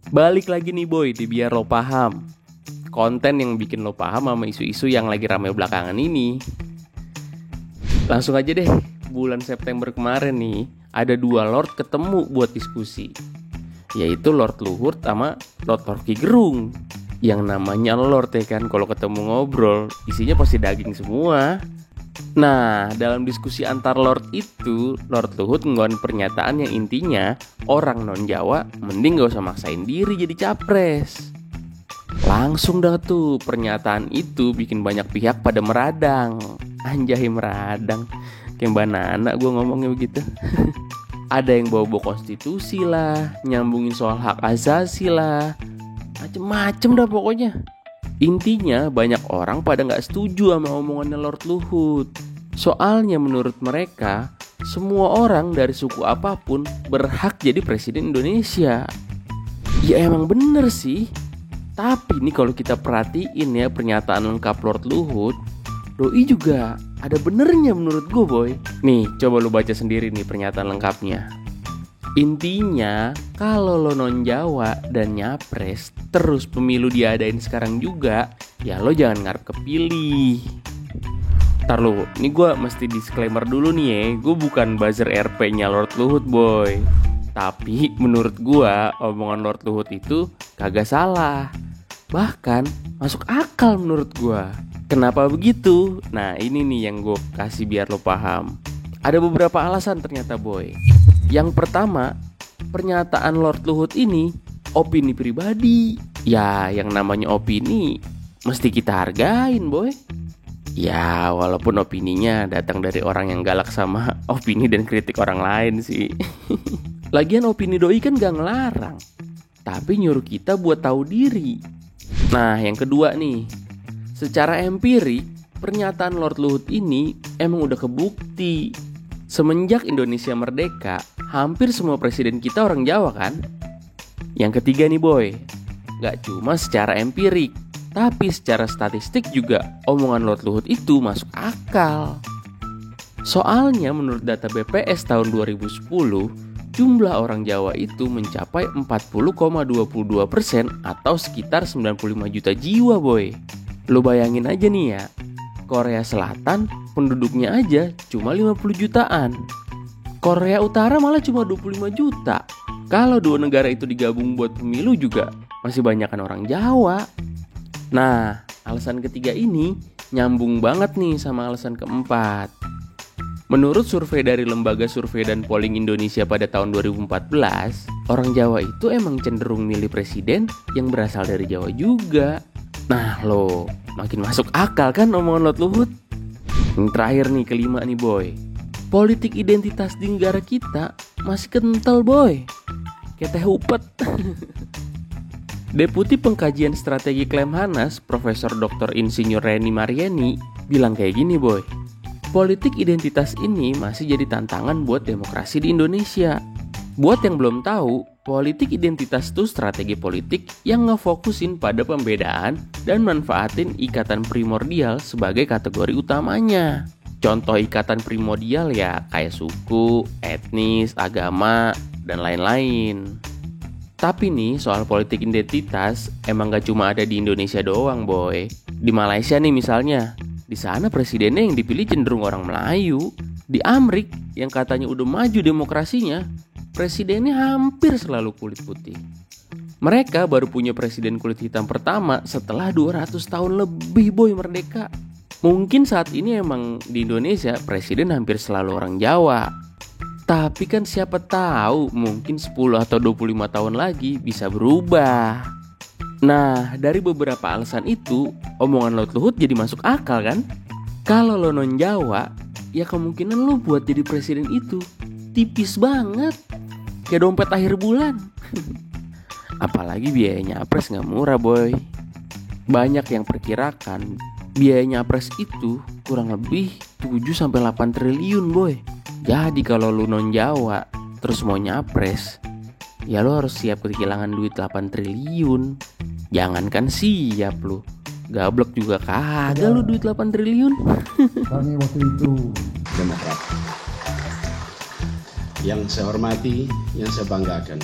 Balik lagi nih boy di Biar Lo Paham. Konten yang bikin lo paham sama isu-isu yang lagi rame belakangan ini. Langsung aja deh, bulan September kemarin nih ada dua Lord ketemu buat diskusi, yaitu Lord Luhut sama Lord Rocky Gerung. Yang namanya Lord ya kan, kalau ketemu ngobrol isinya pasti daging semua. Nah, dalam diskusi antar Lord itu, Lord Luhut ngeluarin pernyataan yang intinya orang non-Jawa mending gak usah maksain diri jadi capres. Langsung dah tuh, pernyataan itu bikin banyak pihak pada meradang. Anjay, meradang, kayak Mbak Nana gue ngomongnya begitu. Ada yang bawa-bawa konstitusi lah, nyambungin soal hak asasi lah, macem-macem dah pokoknya. Intinya banyak orang pada gak setuju sama omongannya Lord Luhut. Soalnya menurut mereka, semua orang dari suku apapun berhak jadi presiden Indonesia. Ya emang bener sih. Tapi nih kalau kita perhatiin ya pernyataan lengkap Lord Luhut, doi juga ada benernya menurut gue boy. Nih coba lu baca sendiri nih pernyataan lengkapnya. Intinya kalau lo non Jawa dan nyapres terus pemilu diadain sekarang juga, ya lo jangan ngarep kepilih. Ntar lo, ini gue mesti disclaimer dulu nih ya, gue bukan buzzer RP-nya Lord Luhut boy. Tapi menurut gue omongan Lord Luhut itu kagak salah, bahkan masuk akal menurut gue. Kenapa begitu? Nah ini nih yang gue kasih biar lo paham. Ada beberapa alasan ternyata boy. Yang pertama, pernyataan Lord Luhut ini opini pribadi. Ya yang namanya opini mesti kita hargain boy. Ya walaupun opininya datang dari orang yang galak sama opini dan kritik orang lain sih. Lagian opini doi kan gak ngelarang, tapi nyuruh kita buat tahu diri. Nah yang kedua nih, secara empirik pernyataan Lord Luhut ini emang udah kebukti. Semenjak Indonesia merdeka, hampir semua presiden kita orang Jawa kan? Yang ketiga nih boy, gak cuma secara empirik, tapi secara statistik juga omongan Lord Luhut itu masuk akal. Soalnya menurut data BPS tahun 2010, jumlah orang Jawa itu mencapai 40,22% atau sekitar 95 juta jiwa boy. Lo bayangin aja nih ya, Korea Selatan penduduknya aja cuma 50 jutaan. Korea Utara malah cuma 25 juta. Kalau dua negara itu digabung buat pemilu juga masih banyakan orang Jawa. Nah, alasan ketiga ini nyambung banget nih sama alasan keempat. Menurut survei dari Lembaga Survei dan Polling Indonesia pada tahun 2014, orang Jawa itu emang cenderung milih presiden yang berasal dari Jawa juga. Nah lo, makin masuk akal kan omongan Lord Luhut. Yang terakhir nih, kelima nih boy, politik identitas di negara kita masih kental boy, kayak teh upet. Deputi Pengkajian Strategi Klemhanas, Profesor Dr. Insinyur Reni Mariani bilang kayak gini boy, politik identitas ini masih jadi tantangan buat demokrasi di Indonesia. Buat yang belum tahu, politik identitas itu strategi politik yang ngefokusin pada pembedaan dan manfaatin ikatan primordial sebagai kategori utamanya. Contoh ikatan primordial ya kayak suku, etnis, agama, dan lain-lain. Tapi nih soal politik identitas emang gak cuma ada di Indonesia doang boy. Di Malaysia nih misalnya, di sana presidennya yang dipilih cenderung orang Melayu. Di Amerika yang katanya udah maju demokrasinya, presidennya hampir selalu kulit putih. Mereka baru punya presiden kulit hitam pertama setelah 200 tahun lebih boy merdeka. Mungkin saat ini emang di Indonesia presiden hampir selalu orang Jawa. Tapi kan siapa tahu mungkin 10 atau 25 tahun lagi bisa berubah. Nah dari beberapa alasan itu, omongan Lord Luhut jadi masuk akal kan? Kalau lo non Jawa, ya kemungkinan lo buat jadi presiden itu tipis banget, kayak dompet akhir bulan. Apalagi biayanya nyapres gak murah boy. Banyak yang perkirakan biaya nyapres itu kurang lebih 7-8 triliun boy. Jadi kalau lu non Jawa terus mau nyapres, ya lo harus siap kehilangan duit 8 triliun. Jangankan siap lu, gablek juga kagak lu duit 8 triliun. Kami waktu itu Demokrat. Yang saya hormati, yang saya banggakan,